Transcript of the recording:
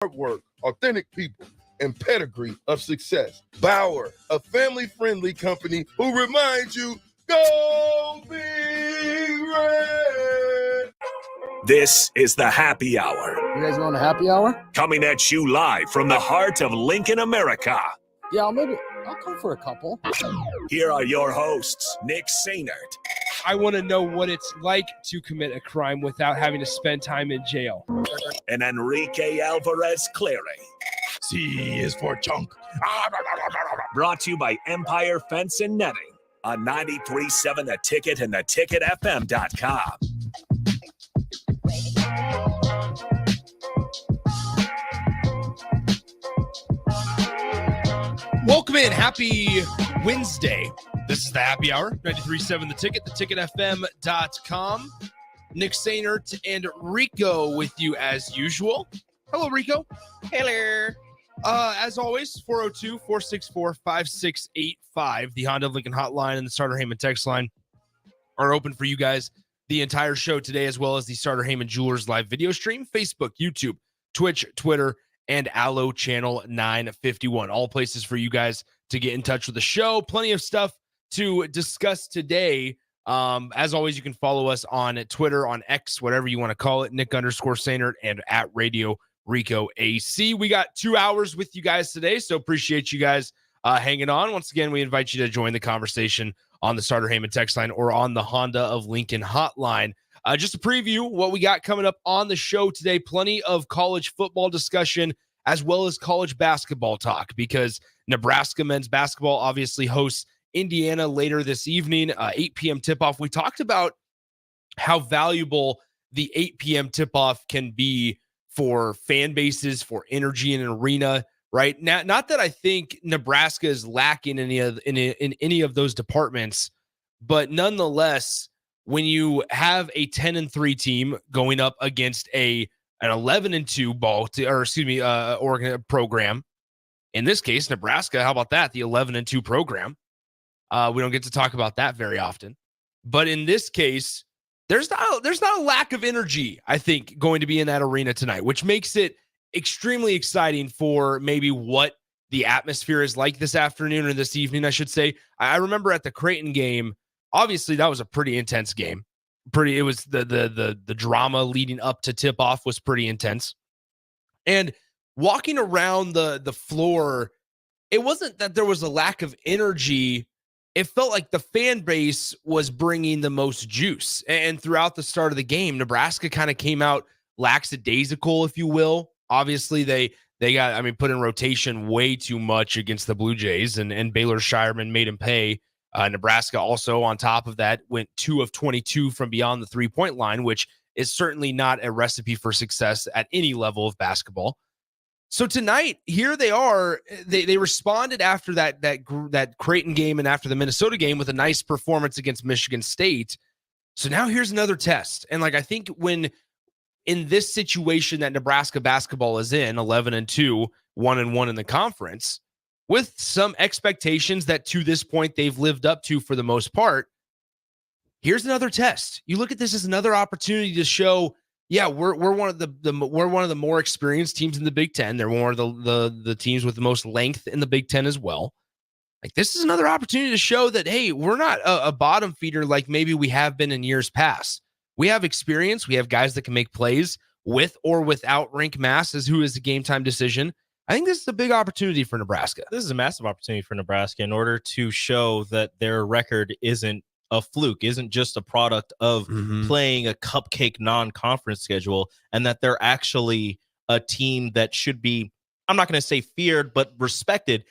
hard work, authentic people, and pedigree of success. Bauer, a family-friendly company who reminds you, go Big Red! This is the Happy Hour. You guys going to happy hour? Coming at you live from the heart of Lincoln, America. Yeah, I'll come for a couple. Here are your hosts, Nick Sainert. I want to know what it's like to commit a crime without having to spend time in jail. And Enrique Alvarez Clary. C is for chunk. Brought to you by Empire Fence and Netting on 93.7 The Ticket and theticketfm.com. Welcome in. Happy Wednesday. This is the Happy Hour, 93.7 The Ticket, theticketfm.com. Nick Sainert and Rico with you as usual. Hello, Rico. Hello. As always, 402-464-5685. The Honda of Lincoln hotline and the Starter Heyman text line are open for you guys the entire show today, as well as the Starter Heyman Jewelers live video stream, Facebook, YouTube, Twitch, Twitter, and Allo Channel 951. All places for you guys to get in touch with the show. Plenty of stuff to discuss today. As always, you can follow us on Twitter, on X, whatever you want to call it, Nick_Sainert, and at Radio Rico AC. We got 2 hours with you guys today, so appreciate you guys hanging on. Once again, we invite you to join the conversation on the Starter Heyman text line or on the Honda of Lincoln hotline. Just to preview what we got coming up on the show today, plenty of college football discussion as well as college basketball talk, because Nebraska men's basketball obviously hosts Indiana later this evening, 8 p.m. tip-off. We talked about how valuable the 8 p.m. tip-off can be for fan bases, for energy in an arena, right? Not that I think Nebraska is lacking in any of those departments, but nonetheless, when you have a 10-3 team going up against an 11-2 Oregon program, in this case, Nebraska, how about that? The 11-2 program. We don't get to talk about that very often, but in this case, there's not a lack of energy, I think, going to be in that arena tonight, which makes it extremely exciting for maybe what the atmosphere is like this afternoon or this evening, I should say. I remember at the Creighton game, obviously that was a pretty intense game. It was the drama leading up to tip off was pretty intense. And walking around the floor, it wasn't that there was a lack of energy. It felt like the fan base was bringing the most juice. And throughout the start of the game, Nebraska kind of came out lackadaisical, if you will. Obviously, they got, put in rotation way too much against the Blue Jays, and Baylor Shireman made him pay. Nebraska also, on top of that, went 2 of 22 from beyond the three-point line, which is certainly not a recipe for success at any level of basketball. So tonight, here they are. They responded after that Creighton game and after the Minnesota game with a nice performance against Michigan State. So now here's another test. And I think when in this situation that Nebraska basketball is in, 11-2, 1-1 in the conference, with some expectations that to this point they've lived up to for the most part, here's another test. You look at this as another opportunity to show, yeah, we're one of the more experienced teams in the Big Ten. They're one of the teams with the most length in the Big Ten as well. This is another opportunity to show that, hey, we're not a bottom feeder like maybe we have been in years past. We have experience. We have guys that can make plays with or without Rink Mass as who is the game time decision. I think this is a big opportunity for Nebraska. This is a massive opportunity for Nebraska in order to show that their record isn't a fluke, isn't just a product of playing a cupcake non-conference schedule, and that they're actually a team that should be, I'm not going to say feared, but respected